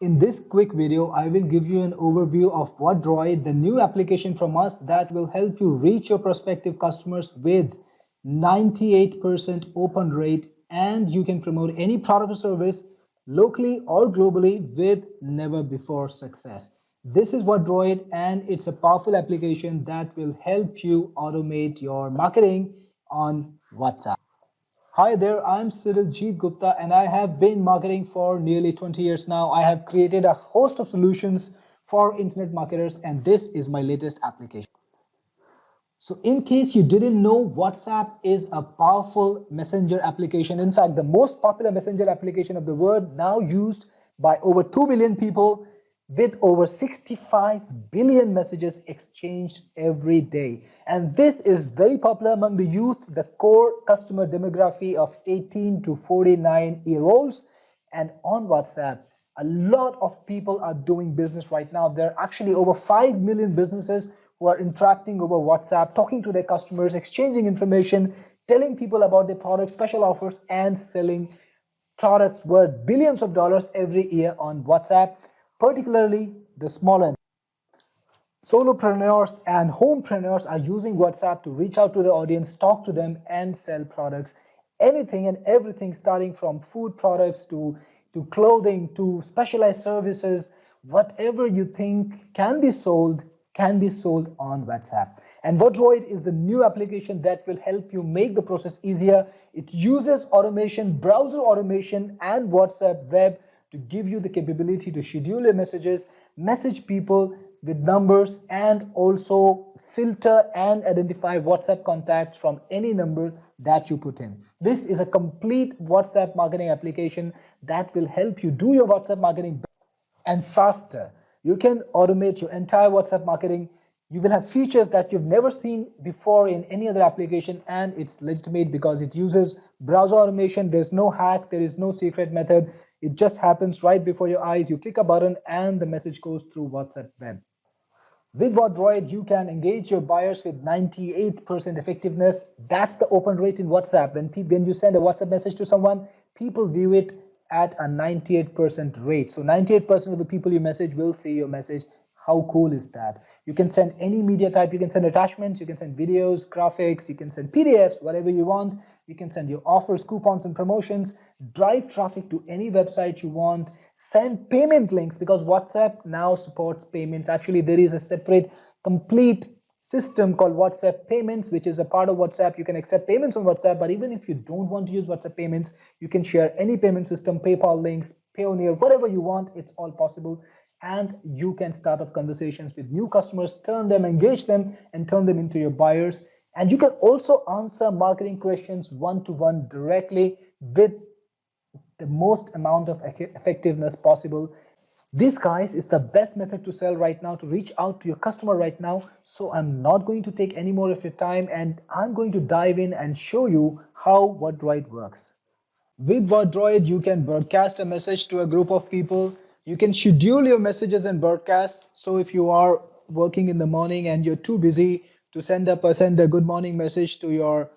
In this quick video, I will give you an overview of WhatDROID, the new application from us that will help you reach your prospective customers with 98% open rate, and you can promote any product or service locally or globally with never before success. This is WhatDROID, and it's a powerful application that will help you automate your marketing on WhatsApp. Hi there, I'm Cyril Gupta and I have been marketing for nearly 20 years now. I have created a host of solutions for internet marketers, and this is my latest application. So in case you didn't know, WhatsApp is a powerful messenger application. In fact, the most popular messenger application of the world, now used by over 2 billion people with over 65 billion messages exchanged every day. And this is very popular among the youth, the core customer demography of 18 to 49-year-olds. And on WhatsApp, a lot of people are doing business right now. There are actually over 5 million businesses who are interacting over WhatsApp, talking to their customers, exchanging information, telling people about their products, special offers, and selling products worth billions of dollars every year on WhatsApp, particularly the smaller. Solopreneurs and homepreneurs are using WhatsApp to reach out to the audience, talk to them, and sell products. Anything and everything, starting from food products to clothing to specialized services, whatever you think can be sold on WhatsApp. And WhatDROID is the new application that will help you make the process easier. It uses automation, browser automation, and WhatsApp web to give you the capability to schedule your messages, message people with numbers, and also filter and identify WhatsApp contacts from any number that you put in. This is a complete WhatsApp marketing application that will help you do your WhatsApp marketing better and faster. You can automate your entire WhatsApp marketing. You will have features that you've never seen before in any other application, and it's legitimate because it uses browser automation. There's no hack, there is no secret method. It just happens right before your eyes. You click a button and the message goes through WhatsApp web. With WhatDROID, you can engage your buyers with 98% effectiveness. That's the open rate in WhatsApp. When you send a WhatsApp message to someone, people view it at a 98% rate. So 98% of the people you message will see your message. How cool is that? You can send any media type. You can send attachments, you can send videos, graphics, you can send PDFs, whatever you want. You can send your offers, coupons, and promotions, drive traffic to any website you want, send payment links, because WhatsApp now supports payments. Actually, there is a separate complete system called WhatsApp payments, which is a part of WhatsApp. You can accept payments on WhatsApp, but even if you don't want to use WhatsApp payments, you can share any payment system, PayPal links, Payoneer, whatever you want. It's all possible. And you can start off conversations with new customers, turn them, engage them, and turn them into your buyers. And you can also answer marketing questions one-to-one directly with the most amount of effectiveness possible. This, guys, is the best method to sell right now, to reach out to your customer right now. So I'm not going to take any more of your time, and I'm going to dive in and show you how WhatDROID works. With WhatDROID, you can broadcast a message to a group of people. You can schedule your messages and broadcasts. So if you are working in the morning and you're too busy to send a good morning message to your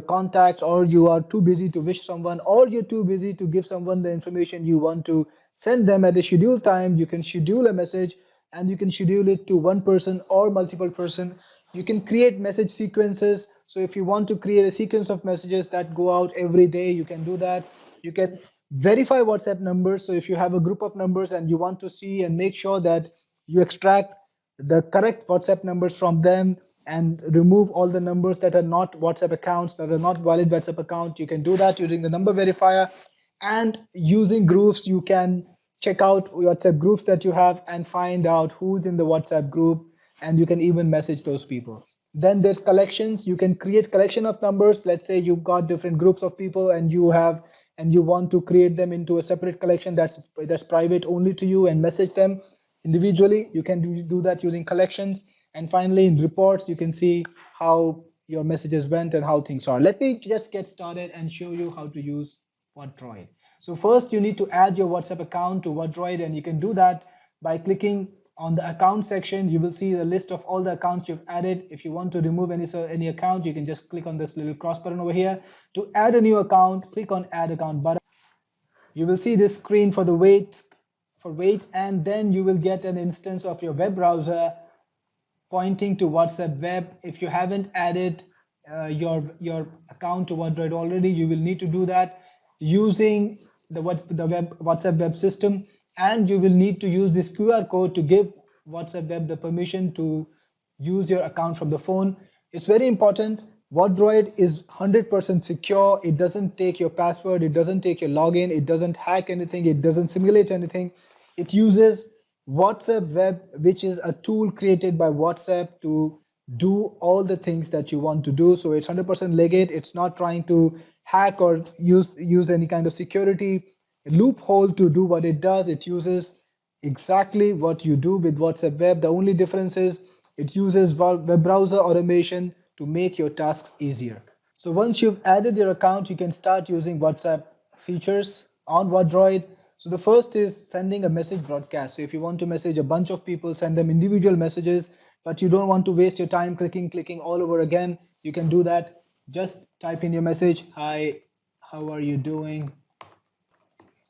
contacts, or you are too busy to wish someone, or you're too busy to give someone the information you want to send them at a scheduled time, you can schedule a message, and you can schedule it to one person or multiple person. You can create message sequences. So if you want to create a sequence of messages that go out every day, you can do that. You can verify WhatsApp numbers. So if you have a group of numbers and you want to see and make sure that you extract the correct WhatsApp numbers from them and remove all the numbers that are not WhatsApp accounts, that are not valid WhatsApp account, you can do that using the number verifier. And using groups, you can check out WhatsApp groups that you have and find out who's in the WhatsApp group, and you can even message those people. Then there's collections. You can create collection of numbers. Let's say you've got different groups of people and you want to create them into a separate collection that's private only to you and message them individually. You can do that using collections. And finally, in reports, you can see how your messages went and how things are. Let me just get started and show you how to use WhatDROID. So first, you need to add your WhatsApp account to WhatDROID, and you can do that by clicking on the account section. You will see the list of all the accounts you've added. If you want to remove any account, you can just click on this little cross button over here. To add a new account, click on Add Account button. You will see this screen for the wait for wait, and then you will get an instance of your web browser pointing to WhatsApp web. If you haven't added your account to WhatDROID already, you will need to do that using the WhatsApp web system, and you will need to use this QR code to give WhatsApp web the permission to use your account from the phone. It's very important. WhatDROID is 100% secure. It doesn't take your password, it doesn't take your login, it doesn't hack anything, it doesn't simulate anything. It uses WhatsApp web, which is a tool created by WhatsApp to do all the things that you want to do. So it's 100% legit. It's not trying to hack or use any kind of security loophole to do what it does. It uses exactly what you do with WhatsApp web. The only difference is it uses web browser automation to make your tasks easier. So once you've added your account, you can start using WhatsApp features on WhatDROID. So the first is sending a message broadcast. So if you want to message a bunch of people, send them individual messages, but you don't want to waste your time clicking all over again, you can do that. Just type in your message, hi, how are you doing?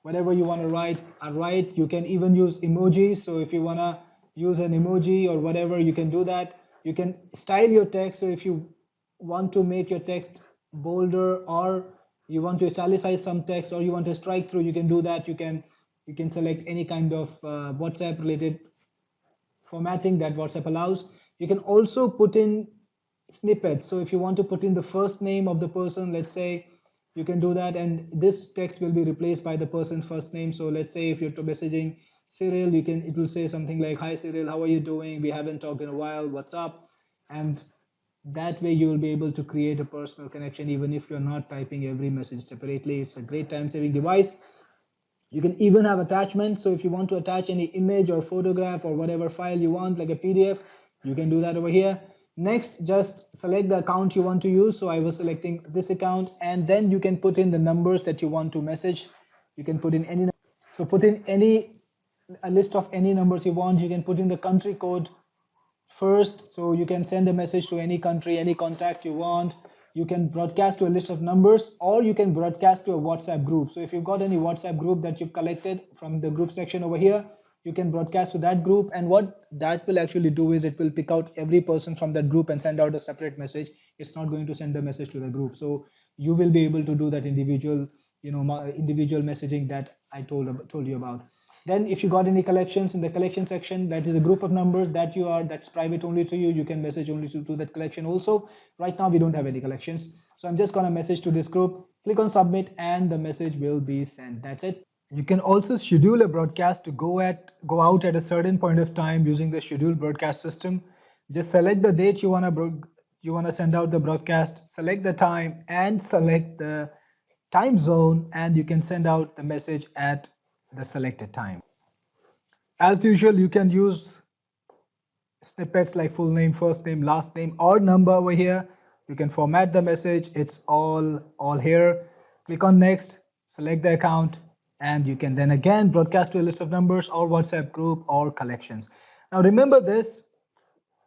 Whatever you want to write, write. You can even use emojis. So if you want to use an emoji or whatever, you can do that. You can style your text. So if you want to make your text bolder, or you want to italicize some text, or you want to strike through, you can do that. You can select any kind of WhatsApp related formatting that WhatsApp allows. You can also put in snippets. So if you want to put in the first name of the person, let's say, you can do that, and this text will be replaced by the person's first name. So let's say if you're messaging Cyril, it will say something like, hi Cyril, how are you doing? We haven't talked in a while, what's up? And that way you will be able to create a personal connection even if you're not typing every message separately. It's a great time-saving device. You can even have attachments. So if you want to attach any image or photograph or whatever file you want, like a PDF, you can do that over here. Next, just select the account you want to use. So I was selecting this account, and then you can put in the numbers that you want to message. You can put in any, so put in a list of any numbers you want. You can put in the country code first, so you can send a message to any country, any contact you want. You can broadcast to a list of numbers, or you can broadcast to a WhatsApp group. So if you've got any WhatsApp group that you've collected from the group section over here, you can broadcast to that group, and what that will actually do is it will pick out every person from that group and send out a separate message. It's not going to send a message to the group. So you will be able to do that individual messaging that I told you about. Then if you got any collections in the collection section, that is a group of numbers that's private only to you. You can message only to that collection also. Right now we don't have any collections, so I'm just gonna message to this group, click on submit, and the message will be sent. That's it. You can also schedule a broadcast to go out at a certain point of time using the schedule broadcast system. Just select the date you want to send out the broadcast, select the time, and select the time zone, and you can send out the message at the selected time. As usual, you can use snippets like full name, first name, last name, or number over here. You can format the message. It's all here. Click on next, select the account, and you can then again broadcast to a list of numbers or WhatsApp group or collections. Now remember this,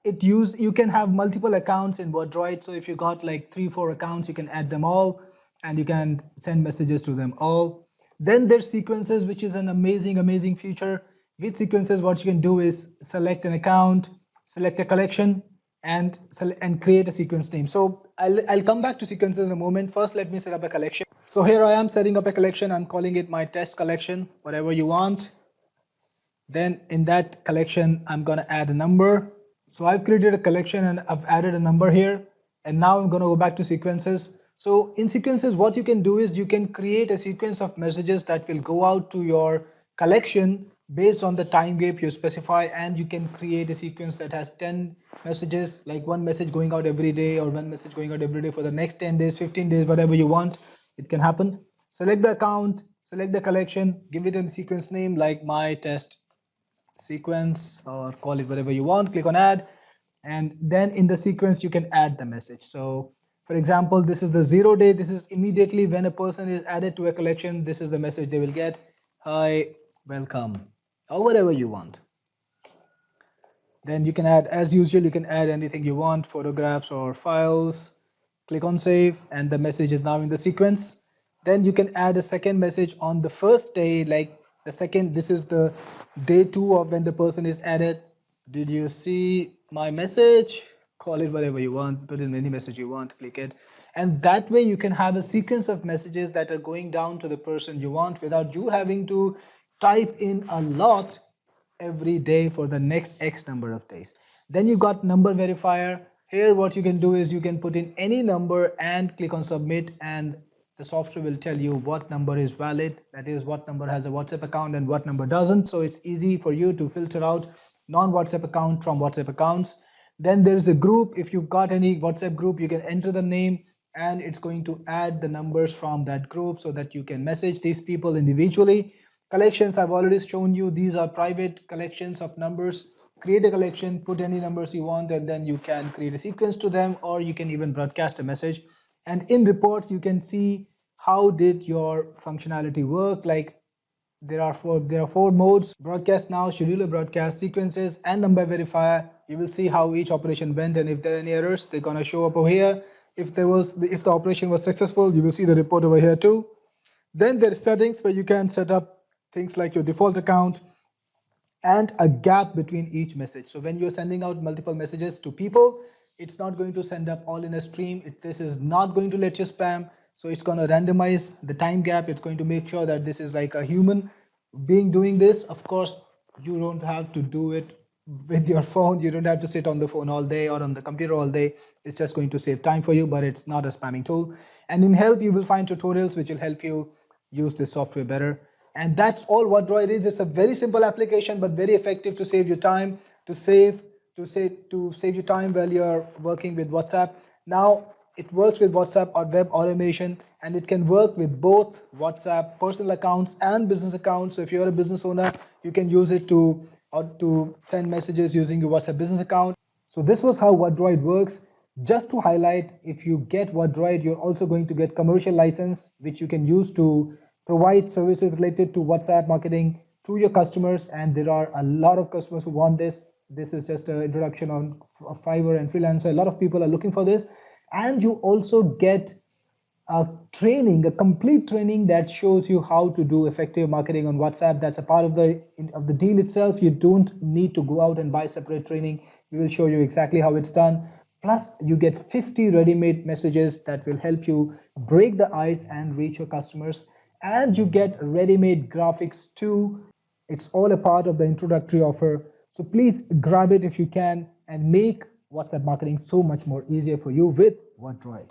you can have multiple accounts in WhatDROID. So if you got like 3-4 accounts, you can add them all and you can send messages to them all. Then there's sequences, which is an amazing feature. With sequences, what you can do is select an account, select a collection, and create a sequence name. So I'll come back to sequences in a moment. First, let me set up a collection. So here I am setting up a collection. I'm calling it my test collection, whatever you want. Then in that collection, I'm gonna add a number. So I've created a collection and I've added a number here. And now I'm gonna go back to sequences. So in sequences, what you can do is you can create a sequence of messages that will go out to your collection based on the time gap you specify, and you can create a sequence that has 10 messages, like one message going out every day or one message going out every day for the next 10 days, 15 days, whatever you want, it can happen. Select the account, select the collection, give it a sequence name like my test sequence, or call it whatever you want, click on add, and then in the sequence you can add the message. So for example, this is the 0 day. This is immediately when a person is added to a collection, this is the message they will get, hi, welcome, or whatever you want. Then you can add, as usual, you can add anything you want, photographs or files. Click on save, and the message is now in the sequence. Then you can add a second message on the first day, like The second, this is the day 2 of when the person is added. Did you see my message? Call it whatever you want, put in any message you want, click it. And that way you can have a sequence of messages that are going down to the person you want without you having to type in a lot every day for the next X number of days. Then you got number verifier. Here what you can do is you can put in any number and click on submit, and the software will tell you what number is valid, that is what number has a WhatsApp account and what number doesn't. So it's easy for you to filter out non-WhatsApp account from WhatsApp accounts. Then there's a group. If you've got any WhatsApp group, you can enter the name and it's going to add the numbers from that group so that you can message these people individually. Collections, I've already shown you, these are private collections of numbers. Create a collection, put any numbers you want, and then you can create a sequence to them, or you can even broadcast a message. And in reports, you can see how did your functionality work. Like there are four modes: broadcast now, scheduler broadcast, sequences, and number verifier. You will see how each operation went, and if there are any errors, they're gonna show up over here. If the operation was successful, you will see the report over here too. Then there's settings where you can set up things like your default account and a gap between each message. So when you're sending out multiple messages to people, it's not going to send up all in a stream. This is not going to let you spam. So it's going to randomize the time gap. It's going to make sure that this is like a human being doing this. Of course, you don't have to do it with your phone. You don't have to sit on the phone all day or on the computer all day. It's just going to save time for you, but it's not a spamming tool. And in help, you will find tutorials which will help you use this software better. And that's all WhatDROID is. It's a very simple application, but very effective to save you time, to save you time while you're working with WhatsApp. Now it works with WhatsApp or web automation, and it can work with both WhatsApp personal accounts and business accounts. So if you're a business owner, you can use it to send messages using your WhatsApp business account. So this was how WhatDROID works. Just to highlight, if you get WhatDROID, you're also going to get commercial license, which you can use to provide services related to WhatsApp marketing to your customers. And there are a lot of customers who want this. This is just an introduction on Fiverr and Freelancer. A lot of people are looking for this. And you also get a training, a complete training that shows you how to do effective marketing on WhatsApp. That's a part of the deal itself. You don't need to go out and buy separate training. We will show you exactly how it's done. Plus, you get 50 ready-made messages that will help you break the ice and reach your customers. And you get ready-made graphics too. It's all a part of the introductory offer. So please grab it if you can and make WhatsApp marketing so much more easier for you with WhatDROID.